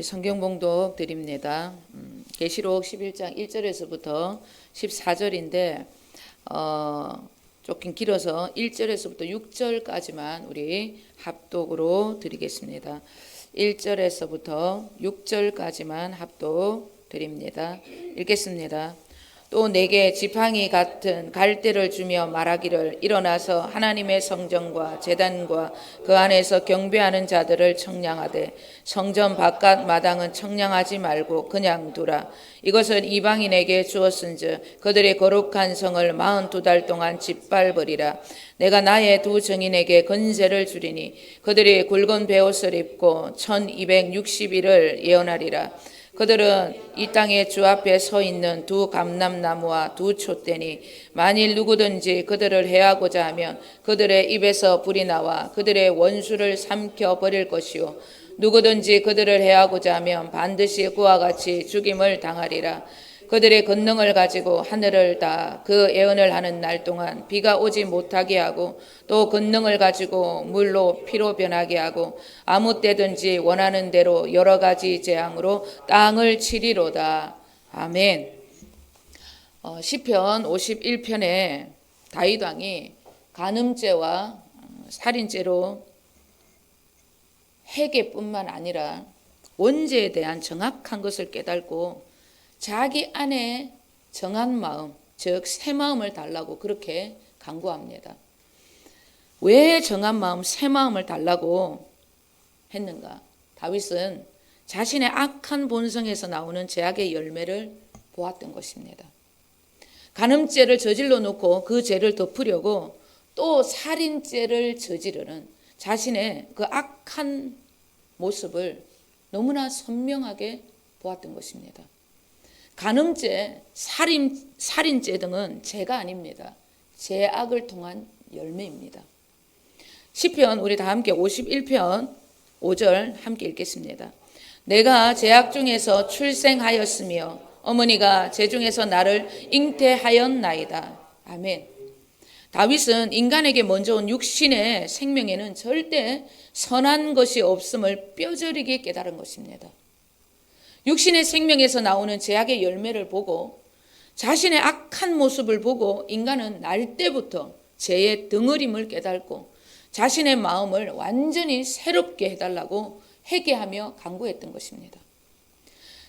성경 봉독 드립니다. 계시록 11장 1절에서부터 14절인데 조금 길어서 1절에서부터 6절까지만 우리 합독으로 드리겠습니다. 1절에서부터 6절까지만 합독 드립니다. 읽겠습니다. 또 내게 지팡이 같은 갈대를 주며 말하기를 일어나서 하나님의 성전과 제단과 그 안에서 경배하는 자들을 청량하되 성전 바깥 마당은 청량하지 말고 그냥 두라. 이것은 이방인에게 주었은즉 그들의 거룩한 성을 42달 동안 짓밟으리라. 내가 나의 두 증인에게 건세를 주리니 그들이 굵은 베옷을 입고 1260일을 예언하리라. 그들은 이 땅의 주 앞에 서 있는 두 감람나무와 두 촛대니 만일 누구든지 그들을 해하고자 하면 그들의 입에서 불이 나와 그들의 원수를 삼켜 버릴 것이요 누구든지 그들을 해하고자 하면 반드시 그와 같이 죽임을 당하리라. 그들의 권능을 가지고 하늘을 다 그 예언을 하는 날 동안 비가 오지 못하게 하고 또 권능을 가지고 물로 피로 변하게 하고 아무 때든지 원하는 대로 여러 가지 재앙으로 땅을 치리로다. 아멘. 시편 51편에 다윗 왕이 간음죄와 살인죄로 회개뿐만 아니라 원죄에 대한 정확한 것을 깨닫고 자기 안에 정한 마음, 즉 새 마음을 달라고 그렇게 간구합니다. 왜 정한 마음, 새 마음을 달라고 했는가? 다윗은 자신의 악한 본성에서 나오는 죄악의 열매를 보았던 것입니다. 간음죄를 저질러 놓고 그 죄를 덮으려고 또 살인죄를 저지르는 자신의 그 악한 모습을 너무나 선명하게 보았던 것입니다. 간음죄, 살인죄 등은 죄가 아닙니다. 죄악을 통한 열매입니다. 시편 우리 다 함께 51편 5절 함께 읽겠습니다. 내가 죄악 중에서 출생하였으며 어머니가 죄 중에서 나를 잉태하였나이다. 아멘. 다윗은 인간에게 먼저 온 육신의 생명에는 절대 선한 것이 없음을 뼈저리게 깨달은 것입니다. 육신의 생명에서 나오는 죄악의 열매를 보고 자신의 악한 모습을 보고 인간은 날 때부터 죄의 덩어림을 깨닫고 자신의 마음을 완전히 새롭게 해달라고 회개하며 간구했던 것입니다.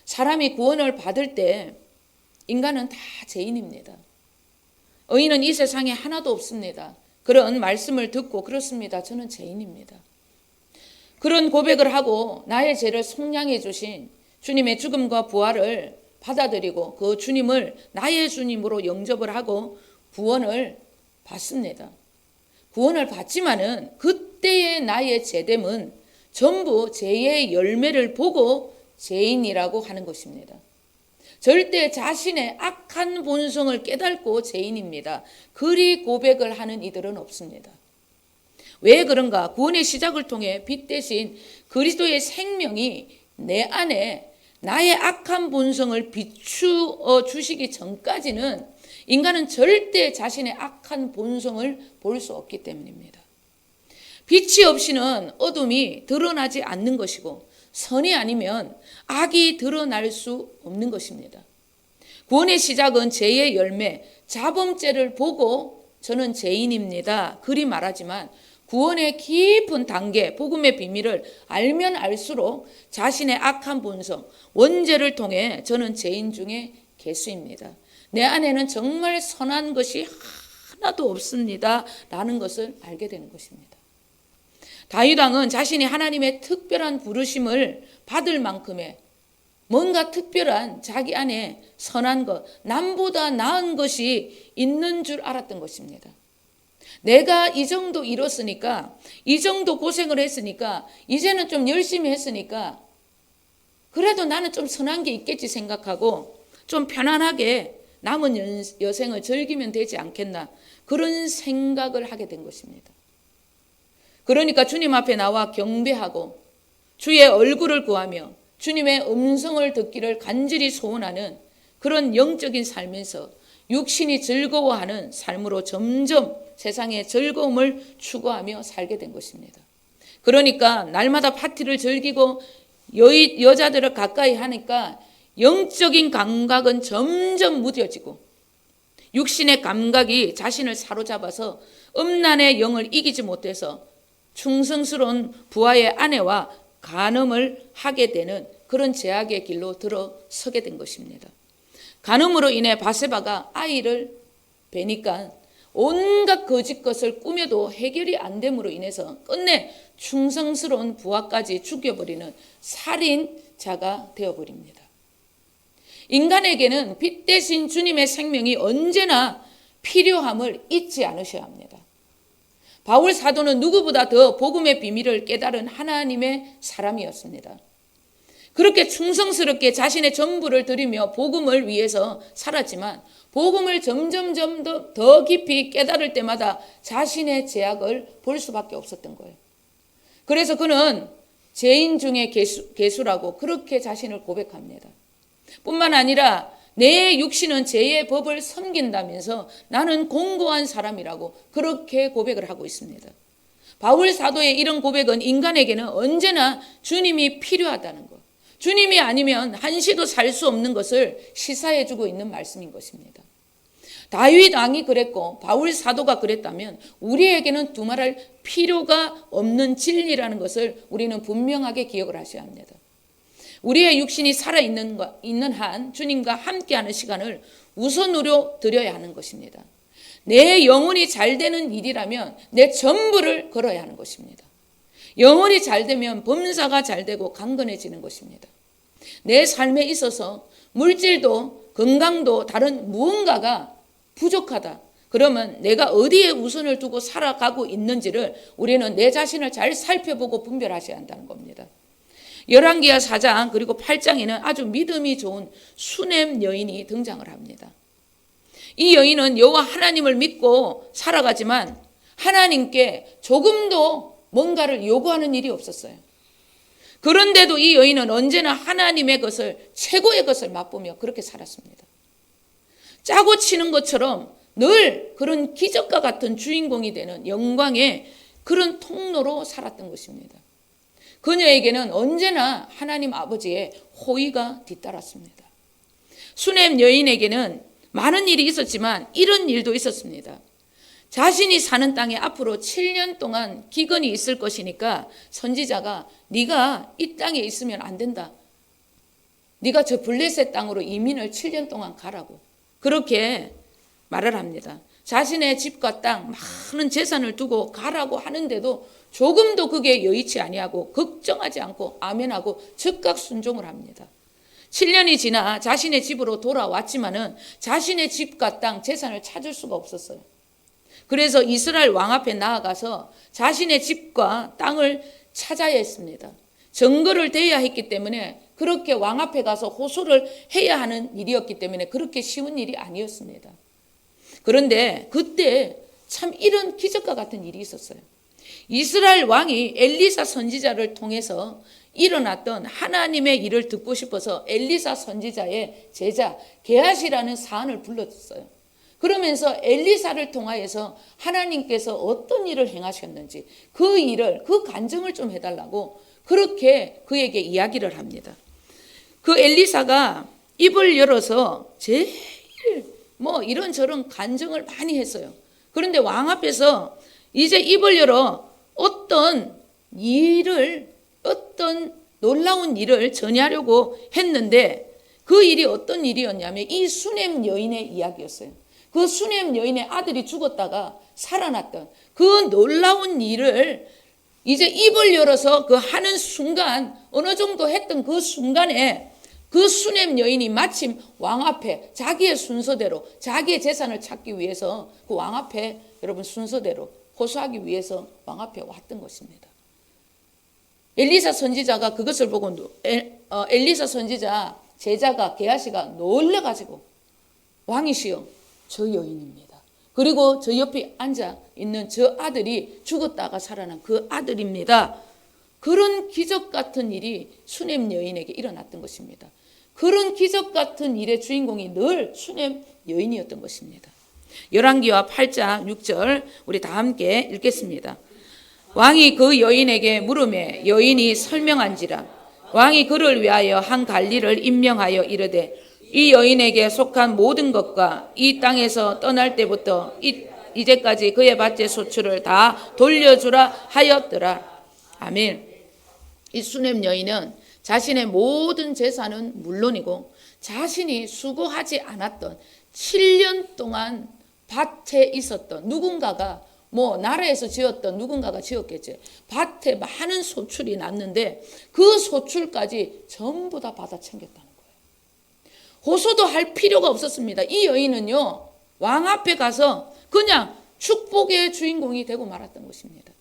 사람이 구원을 받을 때 인간은 다 죄인입니다. 의인은 이 세상에 하나도 없습니다. 그런 말씀을 듣고 그렇습니다. 저는 죄인입니다. 그런 고백을 하고 나의 죄를 속량해 주신 주님의 죽음과 부활을 받아들이고 그 주님을 나의 주님으로 영접을 하고 구원을 받습니다. 구원을 받지만은 그때의 나의 죄됨은 전부 죄의 열매를 보고 죄인이라고 하는 것입니다. 절대 자신의 악한 본성을 깨닫고 죄인입니다. 그리 고백을 하는 이들은 없습니다. 왜 그런가? 구원의 시작을 통해 빛 대신 그리스도의 생명이 내 안에 나의 악한 본성을 비추어 주시기 전까지는 인간은 절대 자신의 악한 본성을 볼 수 없기 때문입니다. 빛이 없이는 어둠이 드러나지 않는 것이고 선이 아니면 악이 드러날 수 없는 것입니다. 구원의 시작은 죄의 열매, 자범죄를 보고 저는 죄인입니다. 그리 말하지만 구원의 깊은 단계, 복음의 비밀을 알면 알수록 자신의 악한 본성, 원죄를 통해 저는 죄인 중에 개수입니다. 내 안에는 정말 선한 것이 하나도 없습니다. 라는 것을 알게 되는 것입니다. 다윗 왕은 자신이 하나님의 특별한 부르심을 받을 만큼의 뭔가 특별한 자기 안에 선한 것, 남보다 나은 것이 있는 줄 알았던 것입니다. 내가 이 정도 이뤘으니까, 이 정도 고생을 했으니까, 이제는 좀 열심히 했으니까 그래도 나는 좀 선한 게 있겠지 생각하고 좀 편안하게 남은 여생을 즐기면 되지 않겠나, 그런 생각을 하게 된 것입니다. 그러니까 주님 앞에 나와 경배하고 주의 얼굴을 구하며 주님의 음성을 듣기를 간절히 소원하는 그런 영적인 삶에서 육신이 즐거워하는 삶으로 점점 세상의 즐거움을 추구하며 살게 된 것입니다. 그러니까 날마다 파티를 즐기고 여자들을 가까이 하니까 영적인 감각은 점점 무뎌지고 육신의 감각이 자신을 사로잡아서 음란의 영을 이기지 못해서 충성스러운 부하의 아내와 간음을 하게 되는 그런 죄악의 길로 들어서게 된 것입니다. 간음으로 인해 바세바가 아이를 베니까 온갖 거짓 것을 꾸며도 해결이 안 됨으로 인해서 끝내 충성스러운 부하까지 죽여버리는 살인자가 되어버립니다. 인간에게는 빛 대신 주님의 생명이 언제나 필요함을 잊지 않으셔야 합니다. 바울 사도는 누구보다 더 복음의 비밀을 깨달은 하나님의 사람이었습니다. 그렇게 충성스럽게 자신의 전부를 드리며 복음을 위해서 살았지만 복음을 점점 더 깊이 깨달을 때마다 자신의 죄악을 볼 수밖에 없었던 거예요. 그래서 그는 죄인 중에 괴수라고 그렇게 자신을 고백합니다. 뿐만 아니라 내 육신은 죄의 법을 섬긴다면서 나는 공고한 사람이라고 그렇게 고백을 하고 있습니다. 바울 사도의 이런 고백은 인간에게는 언제나 주님이 필요하다는 것, 주님이 아니면 한시도 살 수 없는 것을 시사해주고 있는 말씀인 것입니다. 다윗 왕이 그랬고 바울 사도가 그랬다면 우리에게는 두말할 필요가 없는 진리라는 것을 우리는 분명하게 기억을 하셔야 합니다. 우리의 육신이 살아있는 한 주님과 함께하는 시간을 우선으로 드려야 하는 것입니다. 내 영혼이 잘 되는 일이라면 내 전부를 걸어야 하는 것입니다. 영혼이 잘 되면 범사가 잘 되고 강건해지는 것입니다. 내 삶에 있어서 물질도 건강도 다른 무언가가 부족하다. 그러면 내가 어디에 우선을 두고 살아가고 있는지를 우리는 내 자신을 잘 살펴보고 분별하셔야 한다는 겁니다. 열왕기하 4장 그리고 8장에는 아주 믿음이 좋은 수넴 여인이 등장을 합니다. 이 여인은 여호와 하나님을 믿고 살아가지만 하나님께 조금도 뭔가를 요구하는 일이 없었어요. 그런데도 이 여인은 언제나 하나님의 것을, 최고의 것을 맛보며 그렇게 살았습니다. 짜고 치는 것처럼 늘 그런 기적과 같은 주인공이 되는 영광의 그런 통로로 살았던 것입니다. 그녀에게는 언제나 하나님 아버지의 호의가 뒤따랐습니다. 수넴 여인에게는 많은 일이 있었지만 이런 일도 있었습니다. 자신이 사는 땅에 앞으로 7년 동안 기근이 있을 것이니까 선지자가 네가 이 땅에 있으면 안 된다. 네가 저 블레셋 땅으로 이민을 7년 동안 가라고 그렇게 말을 합니다. 자신의 집과 땅 많은 재산을 두고 가라고 하는데도 조금도 그게 여의치 아니하고 걱정하지 않고 아멘하고 즉각 순종을 합니다. 7년이 지나 자신의 집으로 돌아왔지만은 자신의 집과 땅 재산을 찾을 수가 없었어요. 그래서 이스라엘 왕 앞에 나아가서 자신의 집과 땅을 찾아야 했습니다. 증거를 대야 했기 때문에 그렇게 왕 앞에 가서 호소를 해야 하는 일이었기 때문에 그렇게 쉬운 일이 아니었습니다. 그런데 그때 참 이런 기적과 같은 일이 있었어요. 이스라엘 왕이 엘리사 선지자를 통해서 일어났던 하나님의 일을 듣고 싶어서 엘리사 선지자의 제자 게하시라는 사안을 불렀어요. 그러면서 엘리사를 통하여서 하나님께서 어떤 일을 행하셨는지 그 일을, 그 간증을 좀 해달라고 그렇게 그에게 이야기를 합니다. 그 엘리사가 입을 열어서 제일 이런저런 간증을 많이 했어요. 그런데 왕 앞에서 이제 입을 열어 어떤 놀라운 일을 전하려고 했는데 그 일이 어떤 일이었냐면 이 수넴 여인의 이야기였어요. 그 수넴 여인의 아들이 죽었다가 살아났던 그 놀라운 일을 이제 입을 열어서 그 하는 순간 어느 정도 했던 그 순간에 그 수넴 여인이 마침 왕 앞에 자기의 순서대로 자기의 재산을 찾기 위해서 그 왕 앞에 여러분 순서대로 호소하기 위해서 왕 앞에 왔던 것입니다. 엘리사 선지자가 그것을 보고 엘리사 선지자 제자가 게하시가 놀래가지고 왕이시여 저 여인입니다. 그리고 저 옆에 앉아 있는 저 아들이 죽었다가 살아난 그 아들입니다. 그런 기적 같은 일이 수넴 여인에게 일어났던 것입니다. 그런 기적 같은 일의 주인공이 늘 수넴 여인이었던 것입니다. 열왕기하 8장 6절 우리 다 함께 읽겠습니다. 왕이 그 여인에게 물으매 여인이 설명한지라 왕이 그를 위하여 한 관리를 임명하여 이르되 이 여인에게 속한 모든 것과 이 땅에서 떠날 때부터 이제까지 그의 밭의 소출을 다 돌려주라 하였더라. 아멘. 이 수냄 여인은 자신의 모든 재산은 물론이고 자신이 수고하지 않았던 7년 동안 밭에 있었던 누군가가 나라에서 지었던 누군가가 지었겠지. 밭에 많은 소출이 났는데 그 소출까지 전부 다 받아 챙겼다는 거예요. 호소도 할 필요가 없었습니다. 이 여인은요, 왕 앞에 가서 그냥 축복의 주인공이 되고 말았던 것입니다.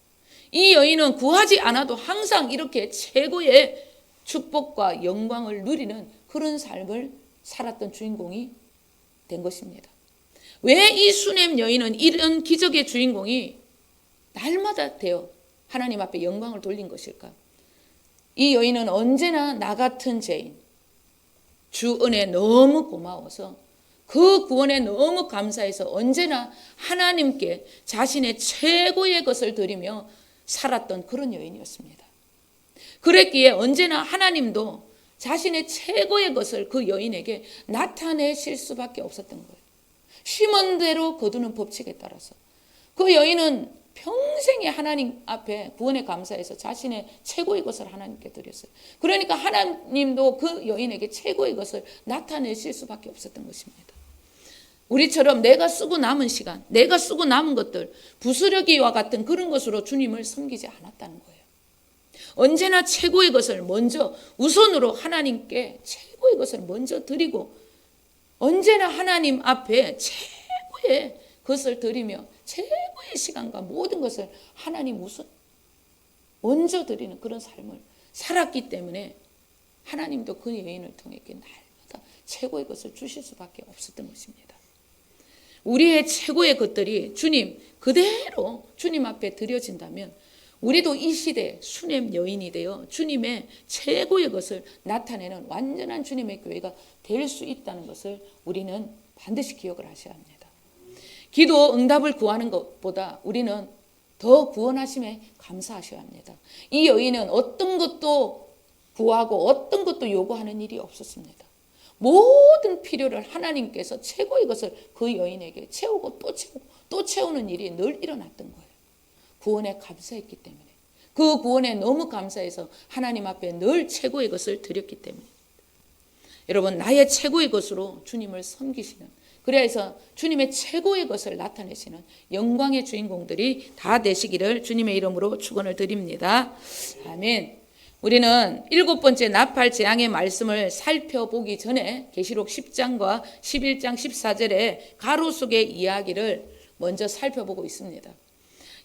이 여인은 구하지 않아도 항상 이렇게 최고의 축복과 영광을 누리는 그런 삶을 살았던 주인공이 된 것입니다. 왜 이 수냄 여인은 이런 기적의 주인공이 날마다 되어 하나님 앞에 영광을 돌린 것일까? 이 여인은 언제나 나 같은 죄인, 주 은혜 너무 고마워서 그 구원에 너무 감사해서 언제나 하나님께 자신의 최고의 것을 드리며 살았던 그런 여인이었습니다. 그랬기에 언제나 하나님도 자신의 최고의 것을 그 여인에게 나타내실 수밖에 없었던 거예요. 심은 대로 거두는 법칙에 따라서 그 여인은 평생에 하나님 앞에 구원에 감사해서 자신의 최고의 것을 하나님께 드렸어요. 그러니까 하나님도 그 여인에게 최고의 것을 나타내실 수밖에 없었던 것입니다. 우리처럼 내가 쓰고 남은 시간, 내가 쓰고 남은 것들, 부스러기와 같은 그런 것으로 주님을 섬기지 않았다는 거예요. 언제나 최고의 것을 먼저 우선으로 하나님께 최고의 것을 먼저 드리고 언제나 하나님 앞에 최고의 것을 드리며 최고의 시간과 모든 것을 하나님 우선 먼저 드리는 그런 삶을 살았기 때문에 하나님도 그 여인을 통해 날마다 최고의 것을 주실 수밖에 없었던 것입니다. 우리의 최고의 것들이 주님 그대로 주님 앞에 드려진다면 우리도 이 시대에 수냄 여인이 되어 주님의 최고의 것을 나타내는 완전한 주님의 교회가 될 수 있다는 것을 우리는 반드시 기억을 하셔야 합니다. 기도 응답을 구하는 것보다 우리는 더 구원하심에 감사하셔야 합니다. 이 여인은 어떤 것도 구하고 어떤 것도 요구하는 일이 없었습니다. 모든 필요를 하나님께서 최고의 것을 그 여인에게 채우고 또 채우는 일이 늘 일어났던 거예요. 구원에 감사했기 때문에 그 구원에 너무 감사해서 하나님 앞에 늘 최고의 것을 드렸기 때문에 여러분 나의 최고의 것으로 주님을 섬기시는 그래서 주님의 최고의 것을 나타내시는 영광의 주인공들이 다 되시기를 주님의 이름으로 축원을 드립니다. 아멘. 우리는 7번째 나팔 재앙의 말씀을 살펴보기 전에 계시록 10장과 11장 14절의 가로 속의 이야기를 먼저 살펴보고 있습니다.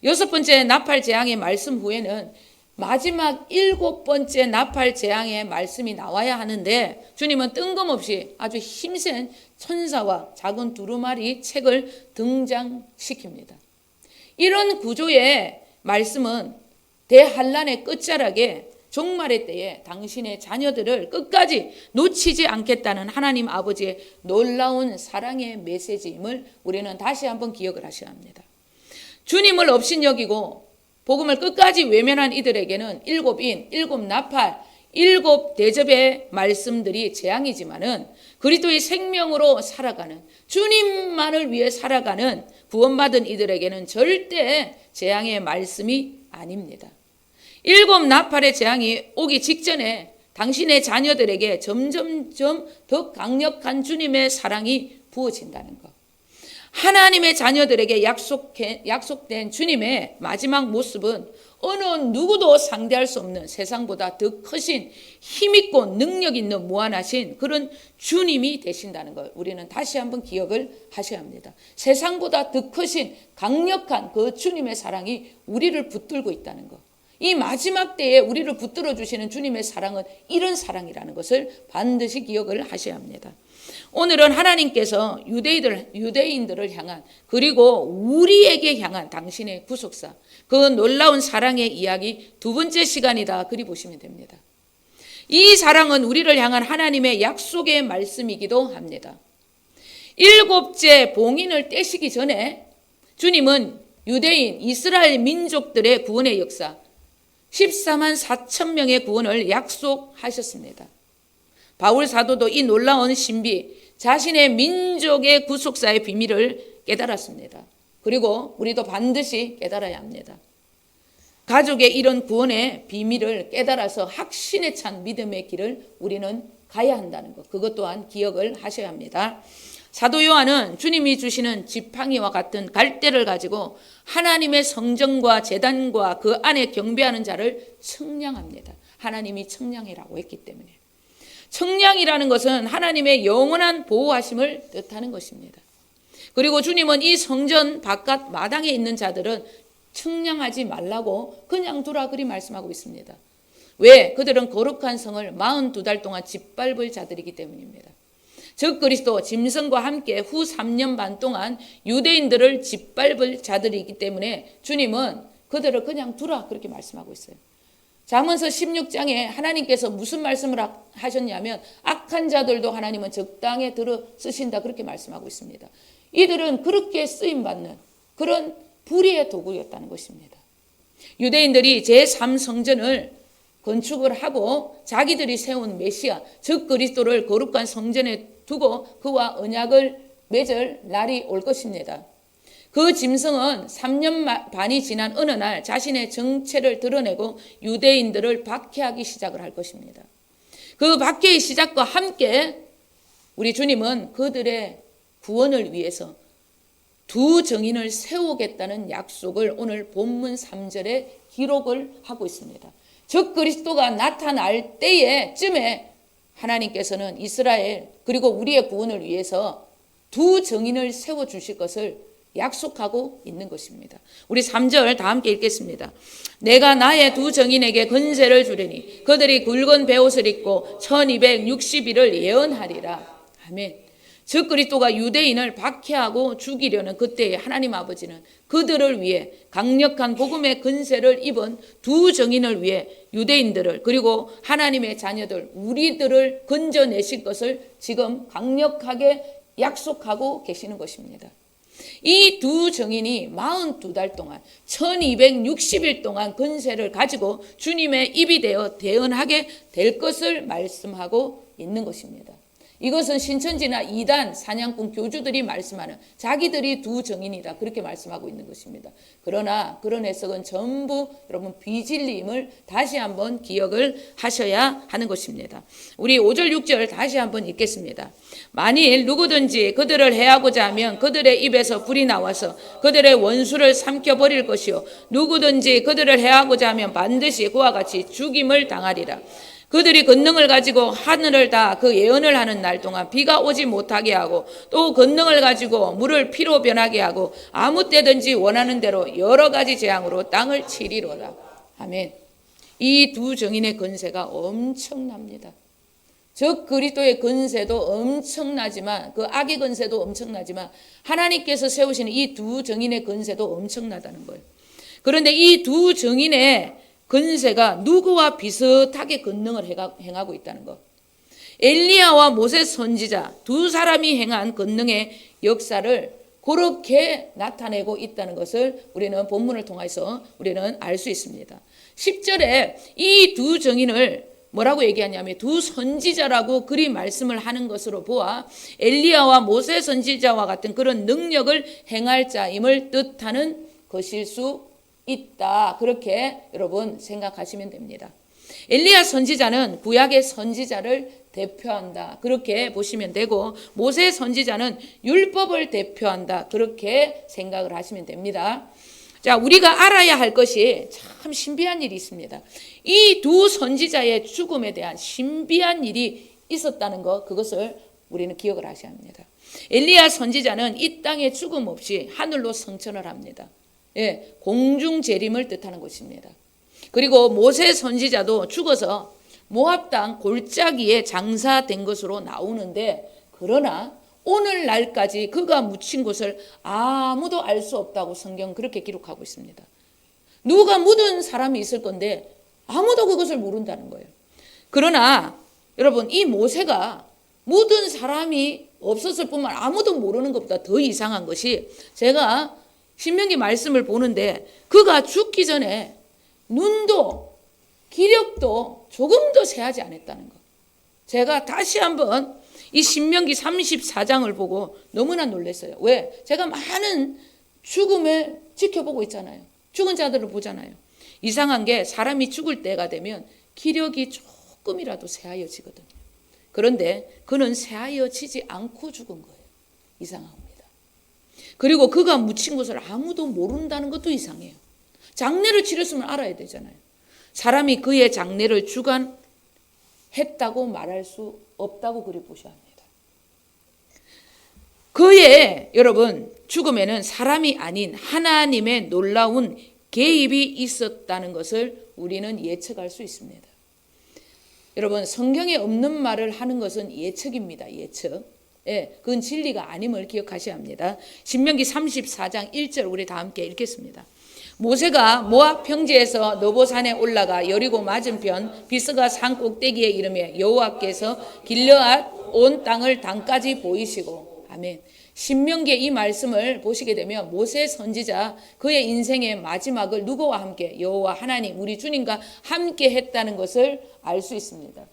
6번째 나팔 재앙의 말씀 후에는 마지막 7번째 나팔 재앙의 말씀이 나와야 하는데 주님은 뜬금없이 아주 힘센 천사와 작은 두루마리 책을 등장시킵니다. 이런 구조의 말씀은 대환란의 끝자락에 종말의 때에 당신의 자녀들을 끝까지 놓치지 않겠다는 하나님 아버지의 놀라운 사랑의 메시지임을 우리는 다시 한번 기억을 하셔야 합니다. 주님을 업신여기고 복음을 끝까지 외면한 이들에게는 7인, 7나팔, 7대접의 말씀들이 재앙이지만은 그리스도의 생명으로 살아가는 주님만을 위해 살아가는 구원받은 이들에게는 절대 재앙의 말씀이 아닙니다. 7나팔의 재앙이 오기 직전에 당신의 자녀들에게 점점점 더 강력한 주님의 사랑이 부어진다는 것. 하나님의 자녀들에게 약속된 주님의 마지막 모습은 어느 누구도 상대할 수 없는 세상보다 더 크신 힘있고 능력 있는 무한하신 그런 주님이 되신다는 걸 우리는 다시 한번 기억을 하셔야 합니다. 세상보다 더 크신 강력한 그 주님의 사랑이 우리를 붙들고 있다는 것. 이 마지막 때에 우리를 붙들어 주시는 주님의 사랑은 이런 사랑이라는 것을 반드시 기억을 하셔야 합니다. 오늘은 하나님께서 유대인들을 향한 그리고 우리에게 향한 당신의 구속사 그 놀라운 사랑의 이야기 두 번째 시간이다 그리 보시면 됩니다. 이 사랑은 우리를 향한 하나님의 약속의 말씀이기도 합니다. 7째 봉인을 떼시기 전에 주님은 유대인 이스라엘 민족들의 구원의 역사 14만 4천 명의 구원을 약속하셨습니다. 바울 사도도 이 놀라운 신비, 자신의 민족의 구속사의 비밀을 깨달았습니다. 그리고 우리도 반드시 깨달아야 합니다. 가족의 이런 구원의 비밀을 깨달아서 확신에 찬 믿음의 길을 우리는 가야 한다는 것, 그것 또한 기억을 하셔야 합니다. 사도 요한은 주님이 주시는 지팡이와 같은 갈대를 가지고 하나님의 성전과 제단과 그 안에 경배하는 자를 청량합니다. 하나님이 청량이라고 했기 때문에. 청량이라는 것은 하나님의 영원한 보호하심을 뜻하는 것입니다. 그리고 주님은 이 성전 바깥 마당에 있는 자들은 청량하지 말라고 그냥 두라 그리 말씀하고 있습니다. 왜? 그들은 거룩한 성을 42달 동안 짓밟을 자들이기 때문입니다. 즉 그리스도 짐승과 함께 후 3년 반 동안 유대인들을 짓밟을 자들이기 때문에 주님은 그들을 그냥 두라 그렇게 말씀하고 있어요. 잠언서 16장에 하나님께서 무슨 말씀을 하셨냐면 악한 자들도 하나님은 적당히 들어 쓰신다 그렇게 말씀하고 있습니다. 이들은 그렇게 쓰임받는 그런 불의의 도구였다는 것입니다. 유대인들이 제3성전을 건축을 하고 자기들이 세운 메시아 즉 그리스도를 거룩한 성전에 두고 그와 언약을 맺을 날이 올 것입니다. 그 짐승은 3년 반이 지난 어느 날 자신의 정체를 드러내고 유대인들을 박해하기 시작을 할 것입니다. 그 박해의 시작과 함께 우리 주님은 그들의 구원을 위해서 두 정인을 세우겠다는 약속을 오늘 본문 3절에 기록을 하고 있습니다. 즉 그리스도가 나타날 때에쯤에 하나님께서는 이스라엘 그리고 우리의 구원을 위해서 두 정인을 세워주실 것을 약속하고 있는 것입니다. 우리 3절 다 함께 읽겠습니다. 내가 나의 두 정인에게 권세를 주리니 그들이 굵은 베옷을 입고 1260일을 예언하리라. 아멘. 즉 그리스도가 유대인을 박해하고 죽이려는 그때에 하나님 아버지는 그들을 위해 강력한 복음의 권세를 입은 두 정인을 위해 유대인들을 그리고 하나님의 자녀들 우리들을 건져내실 것을 지금 강력하게 약속하고 계시는 것입니다. 이 두 정인이 42달 동안 1260일 동안 권세를 가지고 주님의 입이 되어 대언하게 될 것을 말씀하고 있는 것입니다. 이것은 신천지나 이단 사냥꾼 교주들이 말씀하는 자기들이 두 정인이다 그렇게 말씀하고 있는 것입니다. 그러나 그런 해석은 전부 여러분 비진리임을 다시 한번 기억을 하셔야 하는 것입니다. 우리 5절 6절 다시 한번 읽겠습니다. 만일 누구든지 그들을 해하고자 하면 그들의 입에서 불이 나와서 그들의 원수를 삼켜버릴 것이요 누구든지 그들을 해하고자 하면 반드시 그와 같이 죽임을 당하리라. 그들이 권능을 가지고 하늘을 다 그 예언을 하는 날 동안 비가 오지 못하게 하고 또 권능을 가지고 물을 피로 변하게 하고 아무 때든지 원하는 대로 여러 가지 재앙으로 땅을 치리로다. 아멘. 이 두 정인의 권세가 엄청납니다. 즉 그리스도의 권세도 엄청나지만 그 악의 권세도 엄청나지만 하나님께서 세우시는 이 두 정인의 권세도 엄청나다는 거예요. 그런데 이 두 정인의 권세가 누구와 비슷하게 권능을 행하고 있다는 것. 엘리야와 모세 선지자 두 사람이 행한 권능의 역사를 그렇게 나타내고 있다는 것을 우리는 본문을 통해서 우리는 알 수 있습니다. 10절에 이 두 정인을 뭐라고 얘기하냐면 두 선지자라고 그리 말씀을 하는 것으로 보아 엘리야와 모세 선지자와 같은 그런 능력을 행할 자임을 뜻하는 것일 수 있다. 그렇게 여러분 생각하시면 됩니다. 엘리야 선지자는 구약의 선지자를 대표한다. 그렇게 보시면 되고 모세 선지자는 율법을 대표한다. 그렇게 생각을 하시면 됩니다. 자, 우리가 알아야 할 것이 참 신비한 일이 있습니다. 이 두 선지자의 죽음에 대한 신비한 일이 있었다는 것, 그것을 우리는 기억을 하셔야 합니다. 엘리야 선지자는 이 땅에 죽음 없이 하늘로 승천을 합니다. 예, 공중 재림을 뜻하는 것입니다. 그리고 모세 선지자도 죽어서 모압 땅 골짜기에 장사된 것으로 나오는데 그러나 오늘날까지 그가 묻힌 곳을 아무도 알 수 없다고 성경 그렇게 기록하고 있습니다. 누가 묻은 사람이 있을 건데 아무도 그것을 모른다는 거예요. 그러나 여러분 이 모세가 묻은 사람이 없었을 뿐만 아무도 모르는 것보다 더 이상한 것이 제가 신명기 말씀을 보는데 그가 죽기 전에 눈도 기력도 조금도 세하지 않았다는 것. 제가 다시 한번 이 신명기 34장을 보고 너무나 놀랐어요. 왜? 제가 많은 죽음을 지켜보고 있잖아요. 죽은 자들을 보잖아요. 이상한 게 사람이 죽을 때가 되면 기력이 조금이라도 세하여지거든요. 그런데 그는 세하여지지 않고 죽은 거예요. 이상합니다. 그리고 그가 묻힌 것을 아무도 모른다는 것도 이상해요. 장례를 치렀으면 알아야 되잖아요. 사람이 그의 장례를 주관했다고 말할 수 없다고 그리 보셔야 합니다. 그의 여러분 죽음에는 사람이 아닌 하나님의 놀라운 개입이 있었다는 것을 우리는 예측할 수 있습니다. 여러분 성경에 없는 말을 하는 것은 예측입니다. 예측. 예, 그건 진리가 아님을 기억하셔야 합니다. 신명기 34장 1절 우리 다 함께 읽겠습니다. 모세가 모압 평지에서 너보산에 올라가 여리고 맞은편 비스가 산 꼭대기에 이르며 여호와께서 길르앗 온 땅을 단까지 보이시고 아멘. 신명기의 이 말씀을 보시게 되면 모세 선지자 그의 인생의 마지막을 누구와 함께 여호와 하나님 우리 주님과 함께 했다는 것을 알 수 있습니다.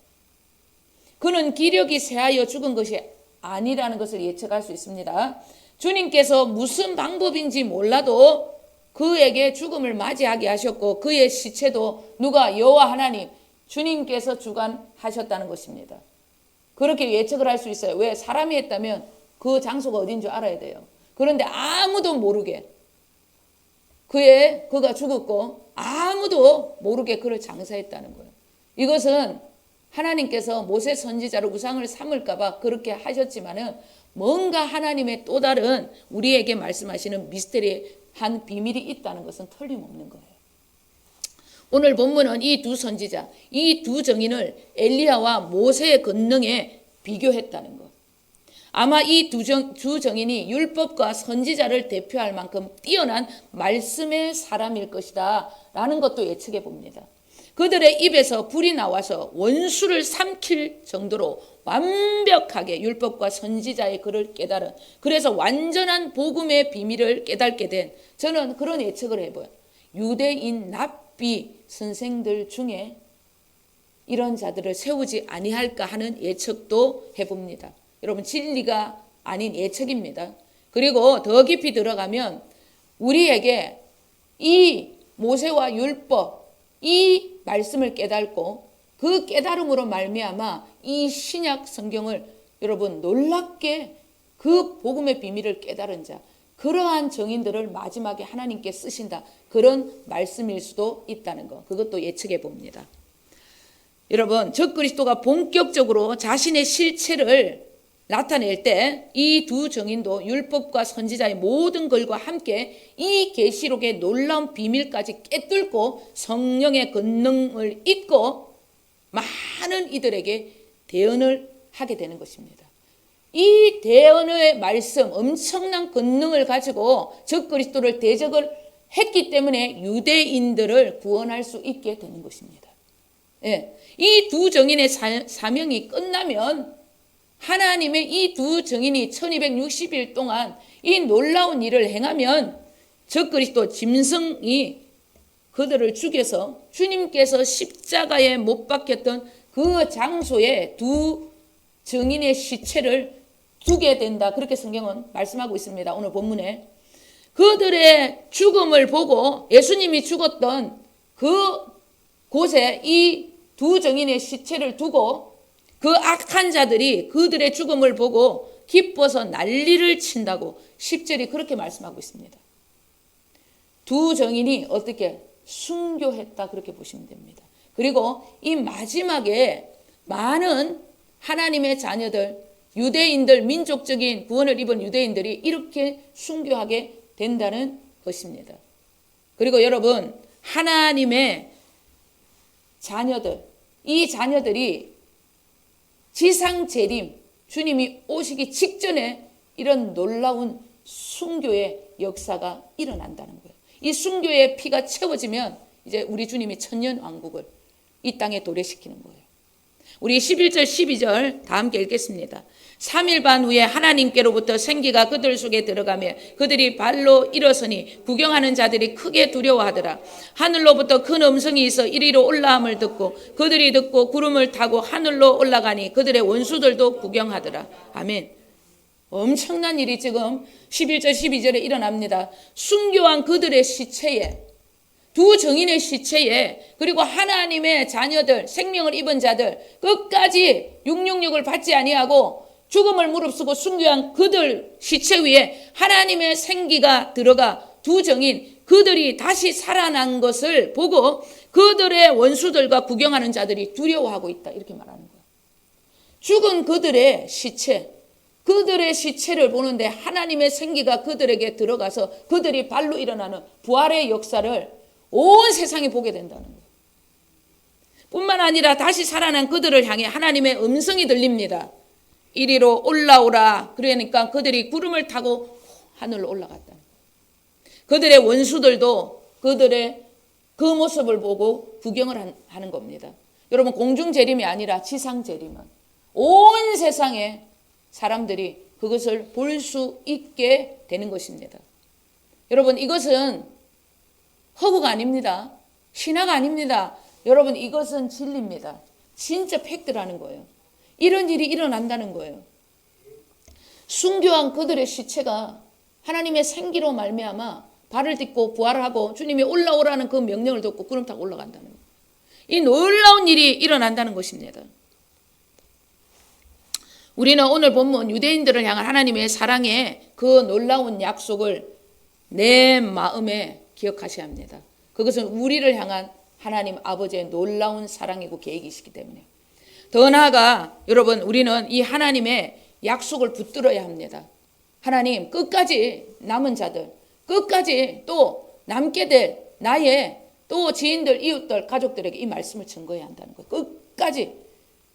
그는 기력이 세하여 죽은 것이 아니라는 것을 예측할 수 있습니다. 주님께서 무슨 방법인지 몰라도 그에게 죽음을 맞이하게 하셨고 그의 시체도 누가 여호와 하나님 주님께서 주관하셨다는 것입니다. 그렇게 예측을 할 수 있어요. 왜? 사람이 했다면 그 장소가 어딘 줄 알아야 돼요. 그런데 아무도 모르게 그가 죽었고 아무도 모르게 그를 장사했다는 거예요. 이것은 하나님께서 모세 선지자를 우상을 삼을까 봐 그렇게 하셨지만은 뭔가 하나님의 또 다른 우리에게 말씀하시는 미스테리한 비밀이 있다는 것은 틀림없는 거예요. 오늘 본문은 이 두 선지자, 이 두 정인을 엘리야와 모세의 권능에 비교했다는 것. 아마 이 두 정인이 율법과 선지자를 대표할 만큼 뛰어난 말씀의 사람일 것이다 라는 것도 예측해 봅니다. 그들의 입에서 불이 나와서 원수를 삼킬 정도로 완벽하게 율법과 선지자의 글을 깨달은, 그래서 완전한 복음의 비밀을 깨닫게 된, 저는 그런 예측을 해봐요. 유대인 랍비 선생들 중에 이런 자들을 세우지 아니할까 하는 예측도 해봅니다. 여러분 진리가 아닌 예측입니다. 그리고 더 깊이 들어가면 우리에게 이 모세와 율법 이 말씀을 깨닫고 그 깨달음으로 말미암아 이 신약 성경을 여러분 놀랍게 그 복음의 비밀을 깨달은 자, 그러한 정인들을 마지막에 하나님께 쓰신다, 그런 말씀일 수도 있다는 것, 그것도 예측해 봅니다. 여러분 적그리스도가 본격적으로 자신의 실체를 나타낼 때 이 두 정인도 율법과 선지자의 모든 글과 함께 이 계시록의 놀라운 비밀까지 깨뚫고 성령의 권능을 잊고 많은 이들에게 대언을 하게 되는 것입니다. 이 대언의 말씀, 엄청난 권능을 가지고 적그리스도를 대적을 했기 때문에 유대인들을 구원할 수 있게 되는 것입니다. 예, 이 두 정인의 사명이 끝나면 하나님의 이 두 정인이 1260일 동안 이 놀라운 일을 행하면 적그리스도 짐승이 그들을 죽여서 주님께서 십자가에 못 박혔던 그 장소에 두 정인의 시체를 두게 된다, 그렇게 성경은 말씀하고 있습니다. 오늘 본문에 그들의 죽음을 보고 예수님이 죽었던 그 곳에 이 두 정인의 시체를 두고 그 악한 자들이 그들의 죽음을 보고 기뻐서 난리를 친다고 10절이 그렇게 말씀하고 있습니다. 두 정인이 어떻게 순교했다, 그렇게 보시면 됩니다. 그리고 이 마지막에 많은 하나님의 자녀들, 유대인들, 민족적인 구원을 입은 유대인들이 이렇게 순교하게 된다는 것입니다. 그리고 여러분 하나님의 자녀들, 이 자녀들이 지상 재림, 주님이 오시기 직전에 이런 놀라운 순교의 역사가 일어난다는 거예요. 이 순교의 피가 채워지면 이제 우리 주님이 천년 왕국을 이 땅에 도래시키는 거예요. 우리 11절 12절 다 함께 읽겠습니다. 3일 반 후에 하나님께로부터 생기가 그들 속에 들어가며 그들이 발로 일어서니 구경하는 자들이 크게 두려워하더라. 하늘로부터 큰 음성이 있어 이리로 올라옴을 듣고 그들이 듣고 구름을 타고 하늘로 올라가니 그들의 원수들도 구경하더라. 아멘. 엄청난 일이 지금 11절 12절에 일어납니다. 순교한 그들의 시체에, 두 증인의 시체에, 그리고 하나님의 자녀들, 생명을 입은 자들, 끝까지 666을 받지 아니하고 죽음을 무릅쓰고 순교한 그들 시체 위에 하나님의 생기가 들어가 두 증인, 그들이 다시 살아난 것을 보고 그들의 원수들과 구경하는 자들이 두려워하고 있다, 이렇게 말하는 거예요. 죽은 그들의 시체, 그들의 시체를 보는데 하나님의 생기가 그들에게 들어가서 그들이 발로 일어나는 부활의 역사를 온 세상이 보게 된다는 거예요. 뿐만 아니라 다시 살아난 그들을 향해 하나님의 음성이 들립니다. 이리로 올라오라. 그러니까 그들이 구름을 타고 하늘로 올라갔다는 거예요. 그들의 원수들도 그들의 그 모습을 보고 구경을 하는 겁니다. 여러분, 공중재림이 아니라 지상재림은 온 세상에 사람들이 그것을 볼 수 있게 되는 것입니다. 여러분, 이것은 허구가 아닙니다. 신화가 아닙니다. 여러분, 이것은 진리입니다. 진짜 팩트라는 거예요. 이런 일이 일어난다는 거예요. 순교한 그들의 시체가 하나님의 생기로 말미암아 발을 딛고 부활하고 주님이 올라오라는 그 명령을 듣고 구름 타고 올라간다는 거예요. 이 놀라운 일이 일어난다는 것입니다. 우리는 오늘 본문 유대인들을 향한 하나님의 사랑의 그 놀라운 약속을 내 마음에 기억하셔야 합니다. 그것은 우리를 향한 하나님 아버지의 놀라운 사랑이고 계획이시기 때문에. 더 나아가 여러분, 우리는 이 하나님의 약속을 붙들어야 합니다. 하나님, 끝까지 남은 자들, 끝까지 또 남게 될 나의 또 지인들, 이웃들, 가족들에게 이 말씀을 증거해야 한다는 거예요. 끝까지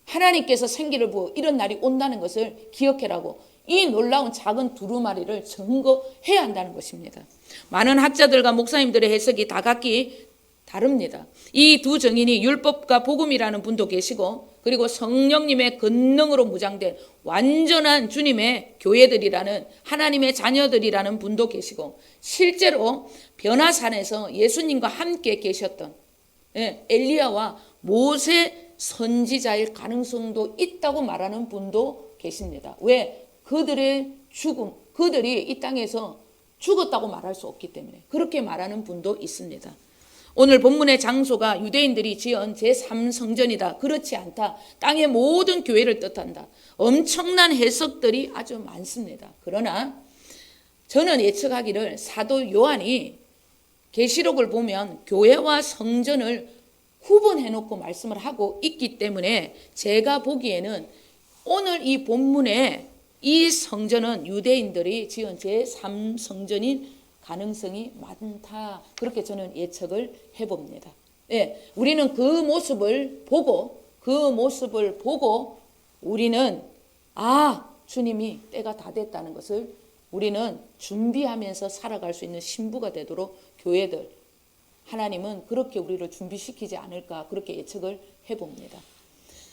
하나님께서 생기를 부어 이런 날이 온다는 것을 기억해라고 이 놀라운 작은 두루마리를 증거해야 한다는 것입니다. 많은 학자들과 목사님들의 해석이 다 각기 다릅니다. 이 두 증인이 율법과 복음이라는 분도 계시고, 그리고 성령님의 권능으로 무장된 완전한 주님의 교회들이라는, 하나님의 자녀들이라는 분도 계시고, 실제로 변화산에서 예수님과 함께 계셨던 엘리야와 모세 선지자일 가능성도 있다고 말하는 분도 계십니다. 왜? 그들의 죽음, 그들이 이 땅에서 죽었다고 말할 수 없기 때문에 그렇게 말하는 분도 있습니다. 오늘 본문의 장소가 유대인들이 지은 제3성전이다. 그렇지 않다. 땅의 모든 교회를 뜻한다. 엄청난 해석들이 아주 많습니다. 그러나 저는 예측하기를 사도 요한이 계시록을 보면 교회와 성전을 구분해놓고 말씀을 하고 있기 때문에 제가 보기에는 오늘 이 본문에 이 성전은 유대인들이 지은 제3성전인 가능성이 많다. 그렇게 저는 예측을 해봅니다. 예, 우리는 그 모습을 보고 우리는 주님이 때가 다 됐다는 것을 우리는 준비하면서 살아갈 수 있는 신부가 되도록 교회들, 하나님은 그렇게 우리를 준비시키지 않을까, 그렇게 예측을 해봅니다.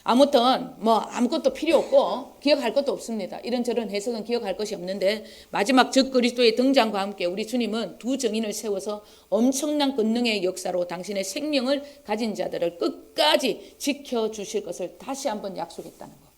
아무튼 아무것도 필요 없고 기억할 것도 없습니다. 이런저런 해석은 기억할 것이 없는데, 마지막 적그리스도의 등장과 함께 우리 주님은 두 증인을 세워서 엄청난 권능의 역사로 당신의 생명을 가진 자들을 끝까지 지켜주실 것을 다시 한번 약속했다는 것.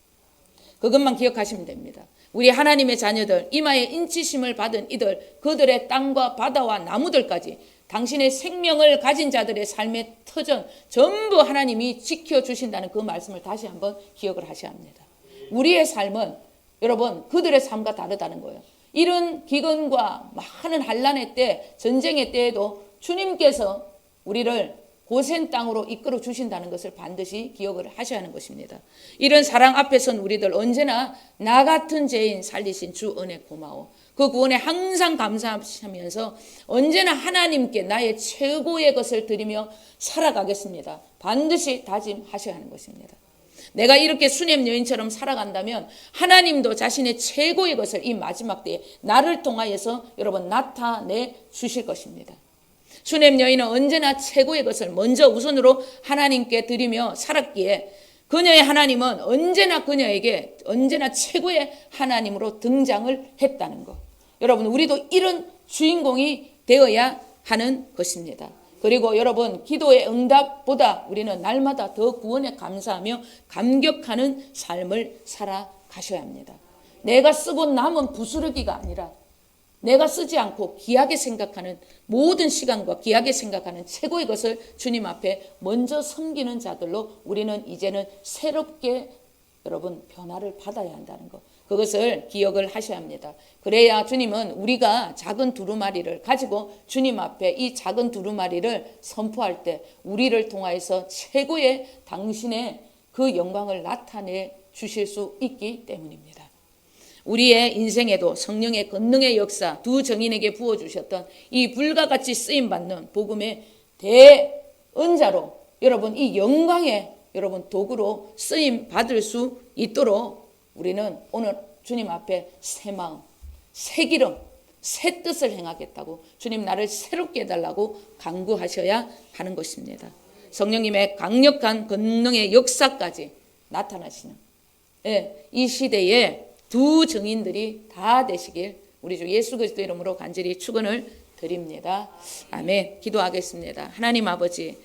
그것만 기억하시면 됩니다. 우리 하나님의 자녀들, 이마에 인치심을 받은 이들, 그들의 땅과 바다와 나무들까지 당신의 생명을 가진 자들의 삶의 터전 전부 하나님이 지켜주신다는 그 말씀을 다시 한번 기억을 하셔야 합니다. 우리의 삶은 여러분 그들의 삶과 다르다는 거예요. 이런 기근과 많은 환난의 때, 전쟁의 때에도 주님께서 우리를 고센 땅으로 이끌어 주신다는 것을 반드시 기억을 하셔야 하는 것입니다. 이런 사랑 앞에선 우리들 언제나 나 같은 죄인 살리신 주 은혜 고마워. 그 구원에 항상 감사하면서 언제나 하나님께 나의 최고의 것을 드리며 살아가겠습니다. 반드시 다짐하셔야 하는 것입니다. 내가 이렇게 수냄 여인처럼 살아간다면 하나님도 자신의 최고의 것을 이 마지막 때에 나를 통하여서 여러분 나타내 주실 것입니다. 수냄 여인은 언제나 최고의 것을 먼저 우선으로 하나님께 드리며 살았기에 그녀의 하나님은 언제나 그녀에게 언제나 최고의 하나님으로 등장을 했다는 것. 여러분, 우리도 이런 주인공이 되어야 하는 것입니다. 그리고 여러분, 기도의 응답보다 우리는 날마다 더 구원에 감사하며 감격하는 삶을 살아가셔야 합니다. 내가 쓰고 남은 부스러기가 아니라 내가 쓰지 않고 귀하게 생각하는 모든 시간과 귀하게 생각하는 최고의 것을 주님 앞에 먼저 섬기는 자들로 우리는 이제는 새롭게 여러분 변화를 받아야 한다는 것. 그것을 기억을 하셔야 합니다. 그래야 주님은 우리가 작은 두루마리를 가지고 주님 앞에 이 작은 두루마리를 선포할 때 우리를 통하여서 최고의 당신의 그 영광을 나타내 주실 수 있기 때문입니다. 우리의 인생에도 성령의 권능의 역사 두 정인에게 부어주셨던 이 불가같이 쓰임받는 복음의 대언자로 여러분 이 영광의 여러분 도구로 쓰임받을 수 있도록 우리는 오늘 주님 앞에 새 마음, 새 기름, 새 뜻을 행하겠다고 주님 나를 새롭게 해달라고 간구하셔야 하는 것입니다. 성령님의 강력한 권능의 역사까지 나타나시는 이 시대에 두 증인들이 다 되시길 우리 주 예수 그리스도 이름으로 간절히 축원을 드립니다. 아멘. 기도하겠습니다. 하나님 아버지,